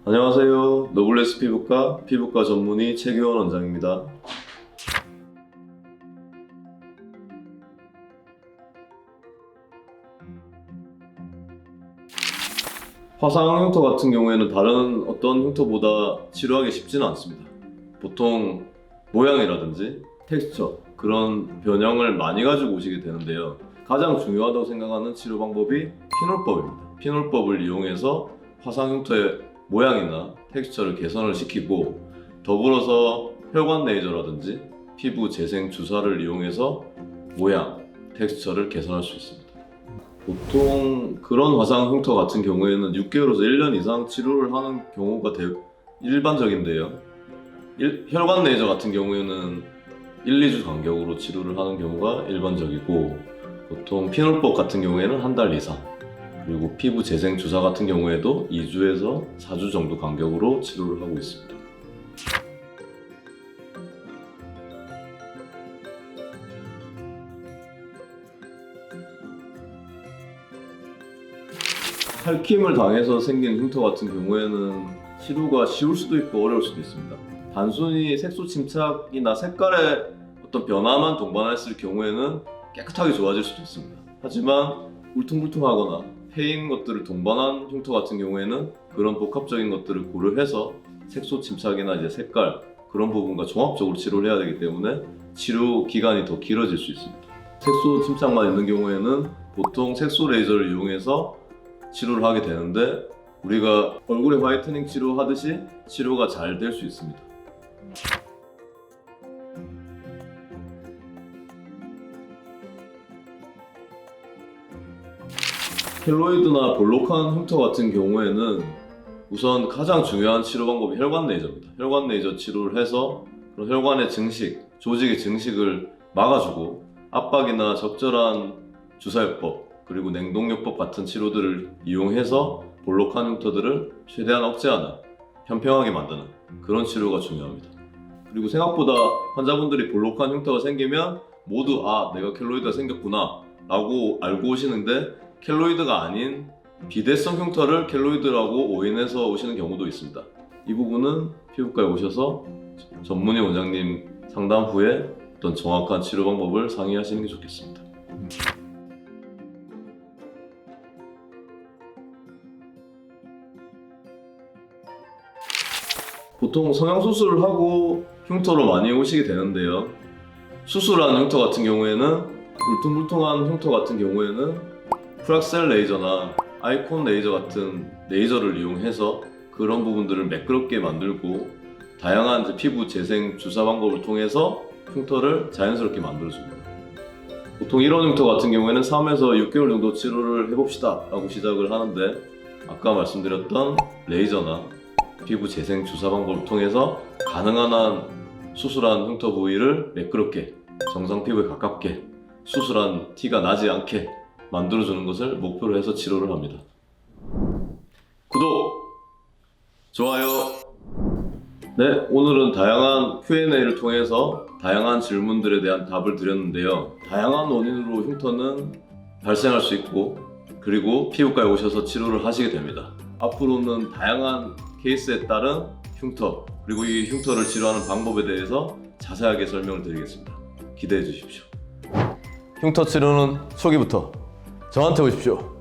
안녕하세요. 노블레스 피부과 전문의 최규원 원장입니다. 화상 흉터 같은 경우에는 다른 어떤 흉터보다 치료하기 쉽지는 않습니다. 보통 모양이라든지 텍스처 그런 변형을 많이 가지고 오시게 되는데요. 가장 중요하다고 생각하는 치료 방법이 피놀법입니다. 피놀법을 이용해서 화상 흉터의 모양이나 텍스처를 개선을 시키고, 더불어서 혈관 레이저라든지 피부 재생 주사를 이용해서 모양, 텍스처를 개선할 수 있습니다. 보통 그런 화상 흉터 같은 경우에는 6개월에서 1년 이상 치료를 하는 경우가 일반적인데요. 혈관 레이저 같은 경우에는 1, 2주 간격으로 치료를 하는 경우가 일반적이고, 보통 피놀법 같은 경우에는 한 달 이상, 그리고 피부 재생 주사 같은 경우에도 2주에서 4주 정도 간격으로 치료를 하고 있습니다. 살킴을 당해서 생긴 흉터 같은 경우에는 치료가 쉬울 수도 있고 어려울 수도 있습니다. 단순히 색소 침착이나 색깔의 어떤 변화만 동반했을 경우에는 깨끗하게 좋아질 수도 있습니다. 하지만 울퉁불퉁하거나 패인 것들을 동반한 흉터 같은 경우에는 그런 복합적인 것들을 고려해서 색소 침착이나 이제 색깔 그런 부분과 종합적으로 치료를 해야 되기 때문에 치료 기간이 더 길어질 수 있습니다. 색소 침착만 있는 경우에는 보통 색소 레이저를 이용해서 치료를 하게 되는데, 우리가 얼굴에 화이트닝 치료하듯이 치료가 잘 될 수 있습니다. 켈로이드나 볼록한 흉터 같은 경우에는 우선 가장 중요한 치료 방법이 혈관 레이저입니다. 혈관 레이저 치료를 해서 그런 혈관의 증식, 조직의 증식을 막아주고, 압박이나 적절한 주사요법 그리고 냉동요법 같은 치료들을 이용해서 볼록한 흉터들을 최대한 억제하는, 편평하게 만드는 그런 치료가 중요합니다. 그리고 생각보다 환자분들이 볼록한 흉터가 생기면 모두 내가 켈로이드가 생겼구나 라고 알고 오시는데, 켈로이드가 아닌 비대성 흉터를 켈로이드라고 오인해서 오시는 경우도 있습니다. 이 부분은 피부과에 오셔서 전문의 원장님 상담 후에 어떤 정확한 치료 방법을 상의하시는 게 좋겠습니다. 보통 성형수술을 하고 흉터로 많이 오시게 되는데요. 수술한 흉터 같은 경우에는, 울퉁불퉁한 흉터 같은 경우에는 프락셀 레이저나 아이콘 레이저 같은 레이저를 이용해서 그런 부분들을 매끄럽게 만들고, 다양한 피부 재생 주사 방법을 통해서 흉터를 자연스럽게 만들어줍니다. 보통 이런 흉터 같은 경우에는 3에서 6개월 정도 치료를 해봅시다 라고 시작을 하는데, 아까 말씀드렸던 레이저나 피부 재생 주사 방법을 통해서 가능한 한 수술한 흉터 부위를 매끄럽게, 정상 피부에 가깝게, 수술한 티가 나지 않게 만들어주는 것을 목표로 해서 치료를 합니다. 구독! 좋아요! 네, 오늘은 다양한 Q&A를 통해서 다양한 질문들에 대한 답을 드렸는데요. 다양한 원인으로 흉터는 발생할 수 있고, 그리고 피부과에 오셔서 치료를 하시게 됩니다. 앞으로는 다양한 케이스에 따른 흉터, 그리고 이 흉터를 치료하는 방법에 대해서 자세하게 설명을 드리겠습니다. 기대해 주십시오. 흉터 치료는 초기부터 저한테 오십시오.